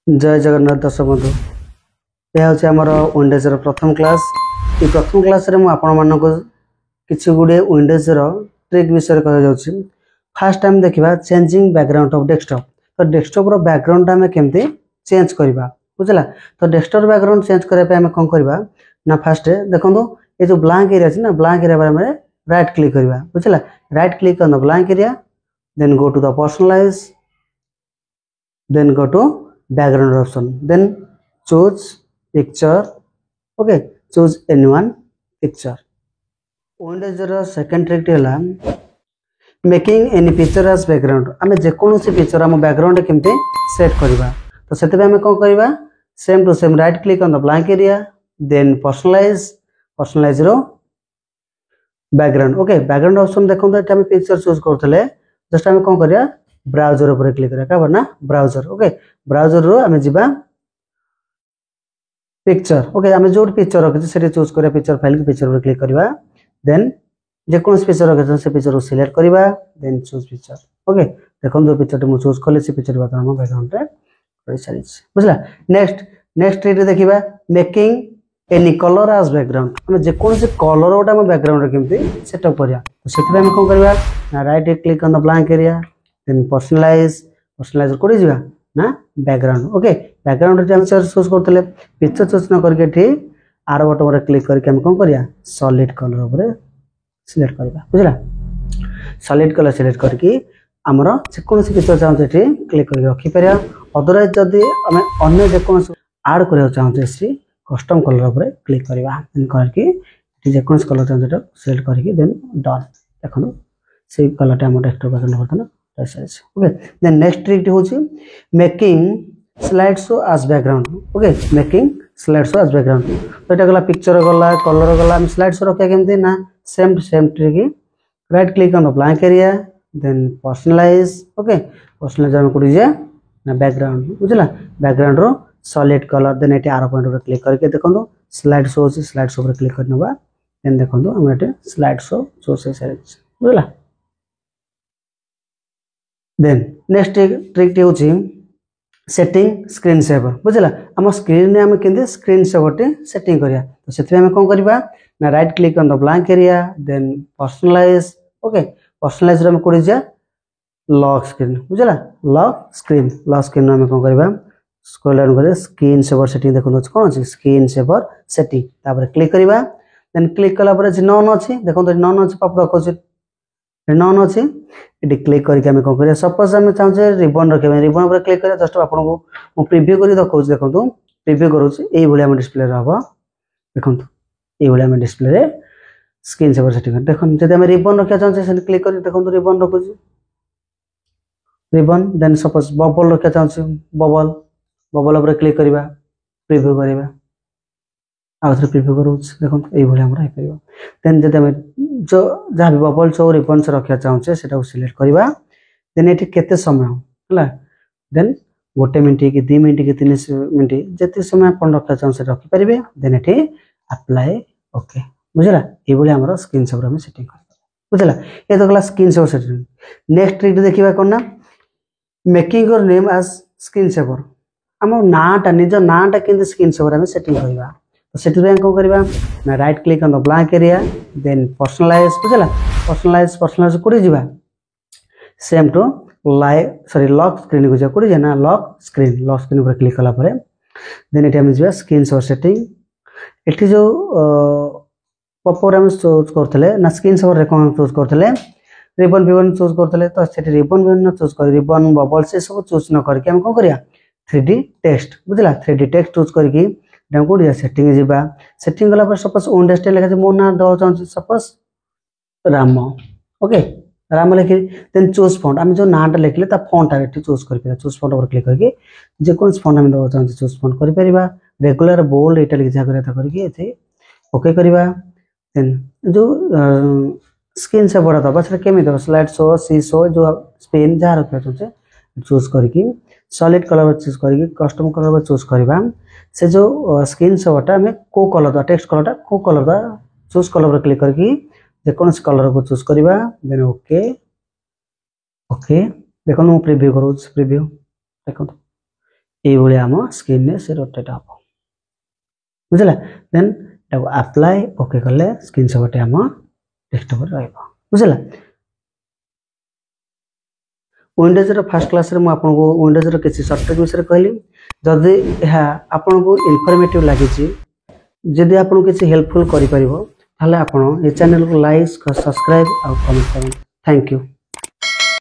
जय जगन्नाथ दर्शक बंधु यह हूँ आमर विंडोज प्रथम क्लास। ये प्रथम क्लास रे मु आपण मानक किछि गुडे विंडोज ट्रिक विषय कह जाउछि। फास्ट टाइम देखिबा चेंजिंग बैकग्राउंड ऑफ डेस्कटॉप। तो डेस्कटॉप रो बैकग्राउंड हमें केमते चेंज करबा बुझला। तो डेस्कटॉप बैकग्राउंड चेंज करे पे हमें कोन करबा ना फास्ट देखंदो ये जो ब्लैंक एरिया अछि ना ब्लैंक एरिया पर हमें राइट क्लिक करबा बुझला। Right click on the blank area then go to the personalize then go to background option then choose picture. Okay, choose any one picture. Windows रो second trick हला making any picture as background. आमे जे कोनोसी picture हम background केमते set करबा। तो सेते पे हमें कोन करबा same to same right click on the blank area then personalize रो बैकग्राउंड। ओके, बैकग्राउंड ऑप्शन देखो तो हम पिक्चर चूज करथले जस्ट हम कोन करिया ब्राउजर ऊपर क्लिक करा का बना ब्राउजर। ओके, ब्राउजर रो हमें जिबा पिक्चर। ओके, हमें जो पिक्चर रखे से चूज करिया पिक्चर फाइल के पिक्चर ऊपर क्लिक करबा देन जे कोन पिक्चर रखे से पिक्चर को सिलेक्ट करबा देन चूज पिक्चर। ओके, देखो जो पिक्चर मु चूज करले से पिक्चर बात हम बैकग्राउंड रे कर सारी बुझला। नेक्स्ट ट्रिक देखिबा making any colour as background. हमें जे कोन से कलर ओटा हम बैकग्राउंड रे केमते सेटअप करिया। तो सेते हम कोन करबा ना right click on the blank area then personalize कोडी जिबा ना बैकग्राउंड। ओके, बैकग्राउंड रे हम चूज करथले पिक्चर चूज न करके ठी आर बटन रे क्लिक करके हम कोन करिया सॉलिड कलर ऊपर सिलेक्ट करबा बुझला। सॉलिड कलर सिलेक्ट करके हमरो जे कोन से पिक्चर चाहते ठी क्लिक करके रखि परिया। अदरवाइज जदी हम अन्य जे कोन ऐड करिया चाहते छी कस्टम कलर ऊपर क्लिक करबा देन करके जे कोन कलर चाहते सिलेक्ट करके देन डन। देखो से कलर हम डेस्कटॉप पर करथना। ओके, देन नेक्स्ट ट्रिक होची making slide show as background. Okay, making slide show as background. तो एटा गला पिक्चर गला कलर गला हम स्लाइड शो रखिया केमते ना same trick right click on the blank area then personalize. Okay, personalize हम कोडी जे ना बैकग्राउंड बुझला। बैकग्राउंड रो सॉलिड कलर देन एटी आरो पॉइंट ऊपर क्लिक करके देखंदो स्लाइड शो होची स्लाइड शो ऊपर क्लिक करनबा देन देखंदो हम एटे स्लाइड शो चूज से सारी बुझला। देन नेक्स्ट ट्रिक होची सेटिंग स्क्रीन सेवर बुझला। हम स्क्रीन ने हम केंदे स्क्रीन सेवर टे सेटिंग करिया। तो सेते हम कोन करबा ना right click on the blank area then personalize. Okay, personalize रे हम कोडी जा लॉक स्क्रीन बुझला। लॉक स्क्रीन हम कोन करबा स्क्रॉल डाउन करे स्क्रीन सेवर सेटिंग देखो कोन अछि स्क्रीन सेवर सेटिंग तापर क्लिक करबा देन क्लिक कला पर जे नॉन अछि देखो तो नॉन अछि पॉप देखो नॉन अच्छी ये क्लिक करके हम कौन करिया। सपोज हम चाहूँ रिबन रखे रिबन ऊपर क्लिक करिया जस्ट आपन को मु प्रीव्यू करी देखौ देखंतु प्रीव्यू करूची एई भली हम डिस्प्ले रहबो देखंतु एई भली हम डिस्प्ले रे स्क्रीन सेवर सेटिंग देखन जदि हम रिबन रखिया चाहूँ से क्लिक करी देखंतु रिबन रखुची रिबन देन सपोज बबल रखिया चाहूँ बबल ऊपर क्लिक करबा प्रीव्यू करबा आउथरे प्रीव्यू करूच देखंतु एई भली हमरा हे परबो। देन जदि हम जो जहाँ भी बबल चौ रिबन से रखिया चाहूँ से सिलेक्ट करवा देन ये केते समय हला देन 1 मिनिट कि 2 मिनिट कि 3 मिनिट जति समय अपन रखिया चाहूँ से रखि परिबे देन ये अप्लाई। ओके बुझला ये बोले हमर स्क्रीन सेवर हम सेटिंग कर बुझला। ये तो गला screen saver setting. Next trick देखिबा कोन ना making your name as screen saver. हम नाटा निज नाटा केंदे स्क्रीन सेवर हम सेटिंग करबा। तो सेटि रे कोन करबा ना right click on the blank area then personalize बुझला। पर्सनलाइज कोडी जिबा सेम टू लॉक स्क्रीन को जा कोडी ना लॉक स्क्रीन पर क्लिक कला परे देन एटी हम जिबा स्क्रीन सेवर सेटिंग। एटी जो पॉपर हम चूज करथले ना स्क्रीन सेवर रे कोन चूज करथले रिबन चूज करथले। तो सेटी रिबन चूज कर रिबन बबल से सब चूज न करके हम कोन करिया 3D टेक्स्ट बुझला। 3D टेक्स्ट चूज करके हम कोडी सेटिंग जिबा सेटिंग गला पर सपोज विंडोज टे लेखा मो ना दो चाहूँ सपोज राम। ओके, राम लिखि देन चूज फॉन्ट हम जो नाटा लिखले ता फॉन्ट आगे चूज कर चूज फॉन्ट पर क्लिक करके जे कोन फॉन्ट हम दो चाहूँ चूज फॉन्ट कर परिबा रेगुलर बोल्ड इटैलिक जा करे ता करके एथे ओके करबा देन जो स्क्रीन से बड़ा दबा से केमी दबा स्लाइड शो सी शो जो स्पेन जा रखा चाहूँ चूज करके सॉलिड कलर चूज करके कस्टम कलर चूज करबा से जो स्क्रीन सेवरटा में को कलर दा टेक्स्ट कलरटा को कलर दा चूज कलर पर क्लिक करके जे कोन कलर को चूज करबा देन ओके देखो मु प्रीव्यू करूछ प्रीव्यू देखो ये आम स्क्रीन से रोटेट हम बुझला देन अप्लाई ओके कले स्क्रीन शॉट आम डेस्कटॉप बुझला विंडोज फर्स्ट क्लास रे आपको विंडोज किसी सॉफ्टवेयर विषय कहली जदि आपन को इनफॉर्मेटिव लगी जदि आपन किसी हेल्पफुल करि परिबो ताले आपन ए चैनल को लाइक सब्सक्राइब और कमेंट करें थैंक यू।